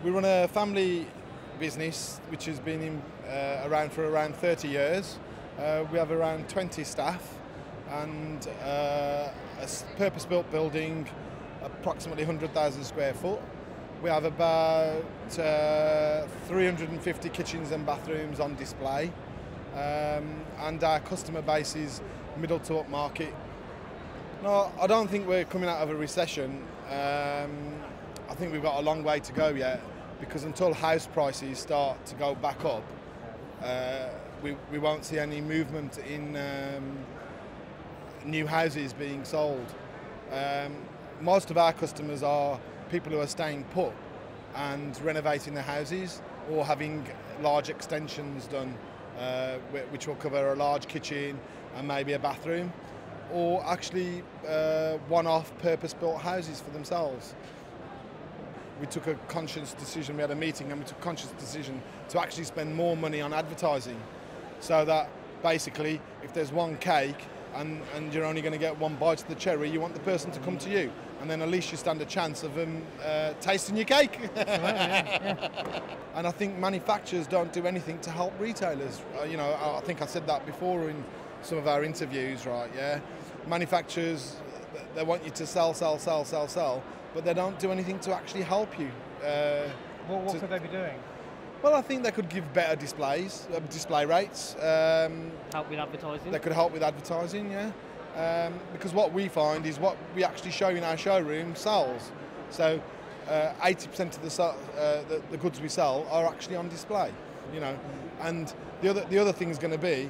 We run a family business which has been around for around 30 years. We have around 20 staff and a purpose-built building, approximately 100,000 square foot. We have about 350 kitchens and bathrooms on display, and our customer base is middle to up market. No, I don't think we're coming out of a recession. I think we've got a long way to go yet, because until house prices start to go back up, we won't see any movement in new houses being sold. Most of our customers are people who are staying put and renovating their houses, or having large extensions done, which will cover a large kitchen and maybe a bathroom, or actually one-off purpose-built houses for themselves. We took a conscious decision, we had a meeting and we took a conscious decision to actually spend more money on advertising, so that basically if there's one cake and you're only going to get one bite of the cherry, you want the person to come to you, and then at least you stand a chance of them tasting your cake. And I think manufacturers don't do anything to help retailers. You know, I think I said that before in some of our interviews, right? Yeah, manufacturers, they want you to sell, but they don't do anything to actually help you. What could they be doing? Well, I think they could give better displays, display rates. Help with advertising? They could help with advertising, yeah. Because what we find is what we actually show in our showroom sells. So 80% of the goods we sell are actually on display, you know. And the other thing is going to be,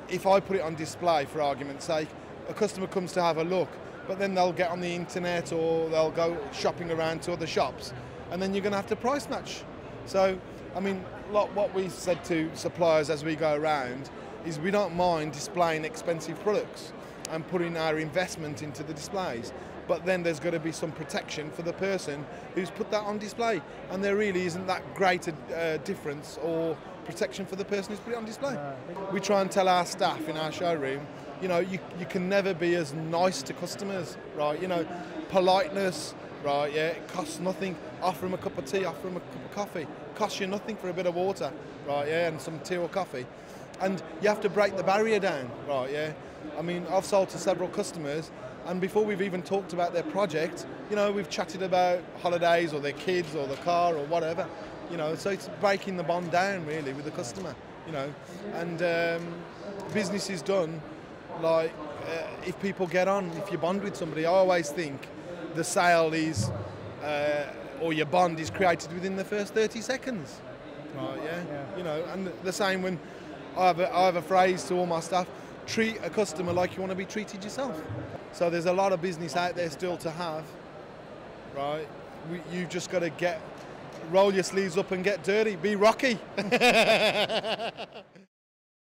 if I put it on display, for argument's sake, a customer comes to have a look, but then they'll get on the internet or they'll go shopping around to other shops, and then you're going to have to price match. So, I mean, what we said to suppliers as we go around is we don't mind displaying expensive products and putting our investment into the displays, but then there's got to be some protection for the person who's put that on display, and there really isn't that great a difference or protection for the person who's put it on display. We try and tell our staff in our showroom, you know, you can never be as nice to customers, right? You know, politeness, right, yeah, it costs nothing. Offer them a cup of tea, offer them a cup of coffee. It costs you nothing for a bit of water, right, yeah, and some tea or coffee. And you have to break the barrier down, right, yeah. I mean, I've sold to several customers, and before we've even talked about their project, you know, we've chatted about holidays or their kids or the car or whatever, you know, so it's breaking the bond down really with the customer, you know. And business is done, like, if people get on, if you bond with somebody. I always think the sale is, or your bond is created within the first 30 seconds, right, yeah? You know, and the same when I have a phrase to all my staff: treat a customer like you want to be treated yourself. So there's a lot of business out there still to have, right? You've just got to roll your sleeves up and get dirty, be Rocky.